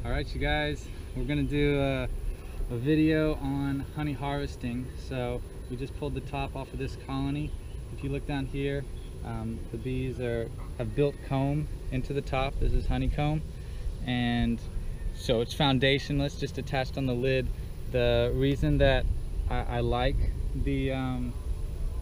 Alright you guys, we're gonna do a video on honey harvesting. So we just pulled the top off of this colony. If you look down here, the bees have built comb into the top. This is honeycomb, and so it's foundationless, just attached on the lid. The reason that I like the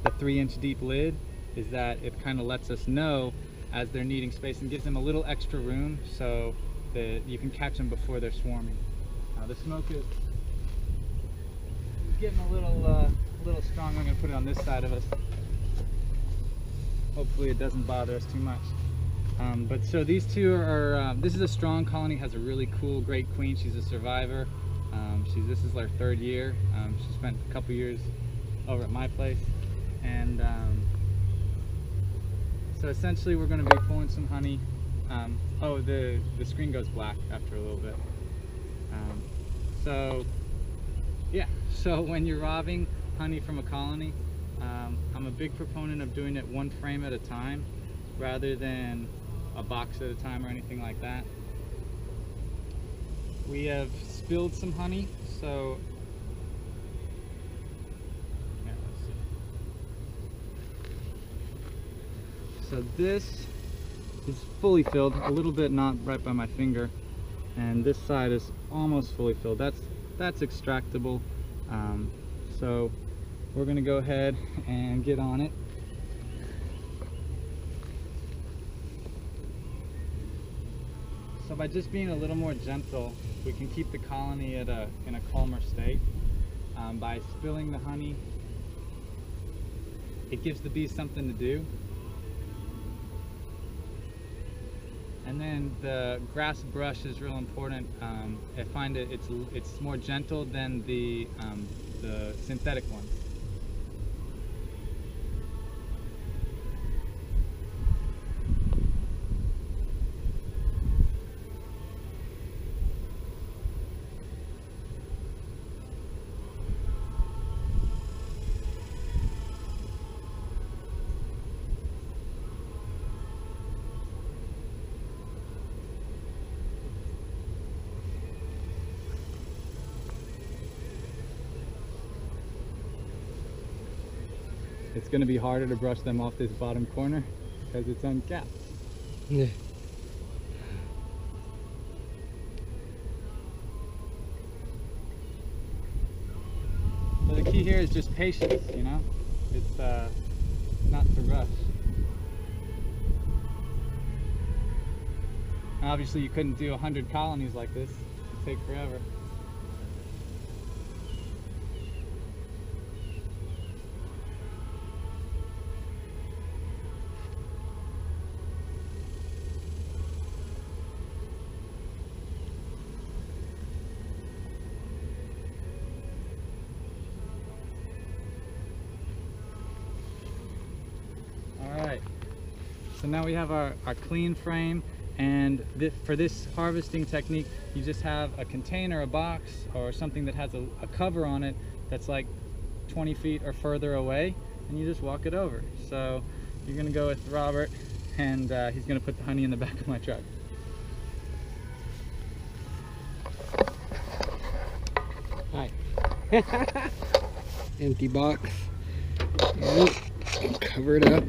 3-inch deep lid is that it kind of lets us know as they're needing space and gives them a little extra room so that you can catch them before they're swarming. The smoke is getting a little strong. I'm going to put it on this side of us. Hopefully it doesn't bother us too much. But so these two are, this is a strong colony, has a really cool, great queen. She's a survivor. This is her 3rd year. She spent a couple years over at my place. And so essentially we're going to be pulling some honey. Oh, the screen goes black after a little bit. So yeah, so when you're robbing honey from a colony, I'm a big proponent of doing it 1 frame at a time rather than a box at a time or anything like that. We have spilled some honey, so yeah, let's see. So this is fully filled, a little bit not right by my finger, and this side is almost fully filled. That's extractable. So we're going to go ahead and get on it. So by just being a little more gentle, we can keep the colony in a calmer state. By spilling the honey, it gives the bees something to do. And then the grass brush is real important. I find it's more gentle than the synthetic ones. It's going to be harder to brush them off this bottom corner because it's uncapped. Yeah. So the key here is just patience, you know? It's not to rush. Obviously you couldn't do 100 colonies like this. It'd take forever. Alright, so now we have our clean frame, and for this harvesting technique you just have a container, a box, or something that has a cover on it that's like 20 feet or further away, and you just walk it over. So you're going to go with Robert, and he's going to put the honey in the back of my truck. Hi. Empty box. Yep. Cover it up.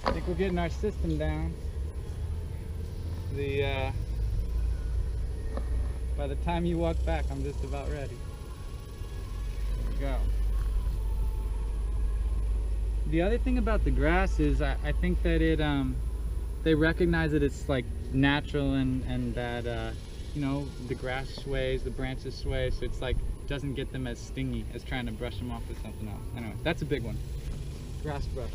I think we're getting our system down. By the time you walk back, I'm just about ready. There we go. The other thing about the grass is I think that they recognize that it's like natural and that you know, the grass sways, the branches sway, so it's like doesn't get them as stingy as trying to brush them off with something else. Anyway, that's a big one. Grass brush.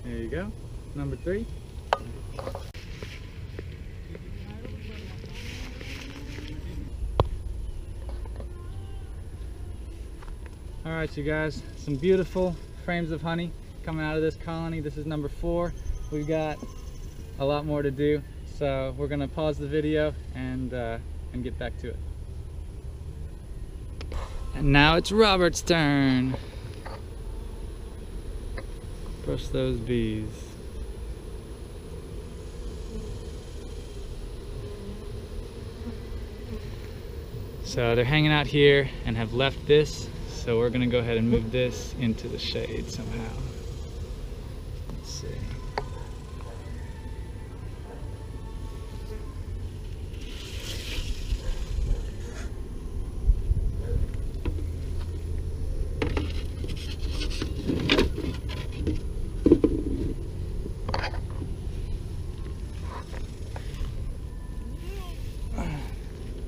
There you go, number 3. All right, you guys, some beautiful frames of honey coming out of this colony. This is number 4. We've got a lot more to do, so we're gonna pause the video and get back to it. And now it's Robert's turn. Brush those bees. So they're hanging out here and have left this, so we're gonna go ahead and move this into the shade somehow. Let's see.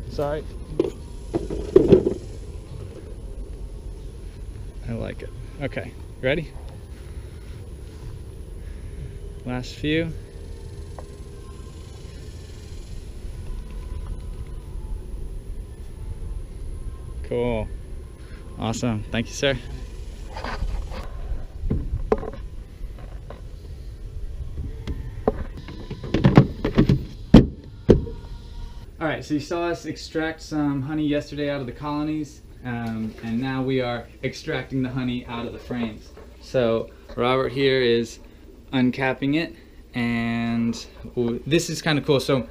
Sorry. I like it. Okay, ready? Last few. Cool. Awesome. Thank you, sir. All right, so you saw us extract some honey yesterday out of the colonies, and now we are extracting the honey out of the frames. So Robert here is uncapping it, and this is kind of cool. So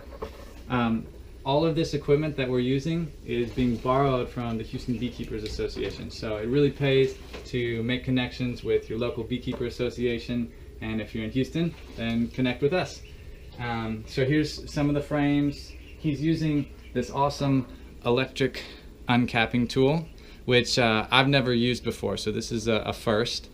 all of this equipment that we're using is being borrowed from the Houston Beekeepers Association. So it really pays to make connections with your local beekeeper association, and if you're in Houston, then connect with us. So here's some of the frames. He's using this awesome electric uncapping tool, which I've never used before, so this is a first.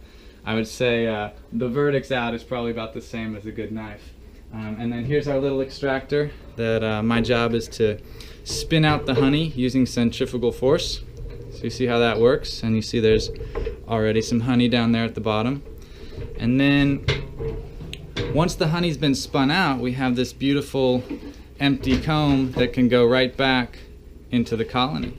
I would say the verdict's out is probably about the same as a good knife. And then here's our little extractor that my job is to spin out the honey using centrifugal force. So you see how that works, and you see there's already some honey down there at the bottom. And then once the honey's been spun out, we have this beautiful empty comb that can go right back into the colony.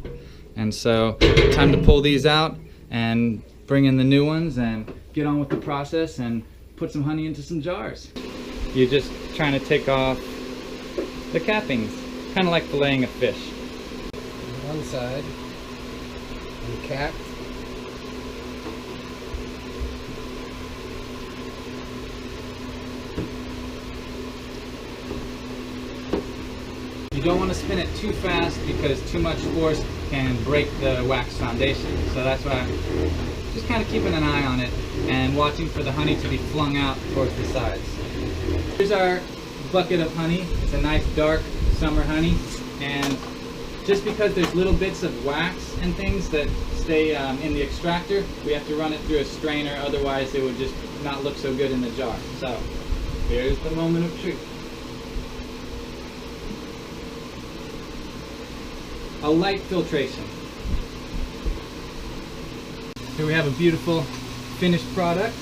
And so time to pull these out and bring in the new ones and get on with the process and put some honey into some jars. You're just trying to take off the cappings, kind of like filleting a fish. One side, uncapped. You don't want to spin it too fast because too much force can break the wax foundation. So that's why I'm just kind of keeping an eye on it and watching for the honey to be flung out towards the sides. Here's our bucket of honey. It's a nice dark summer honey, and just because there's little bits of wax and things that stay in the extractor, we have to run it through a strainer, otherwise it would just not look so good in the jar. So here's the moment of truth. A light filtration. Here we have a beautiful finished product.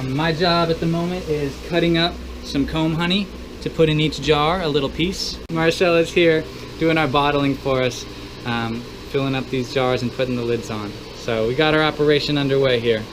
My job at the moment is cutting up some comb honey to put in each jar, a little piece. Marcella's here doing our bottling for us, filling up these jars and putting the lids on. So we got our operation underway here.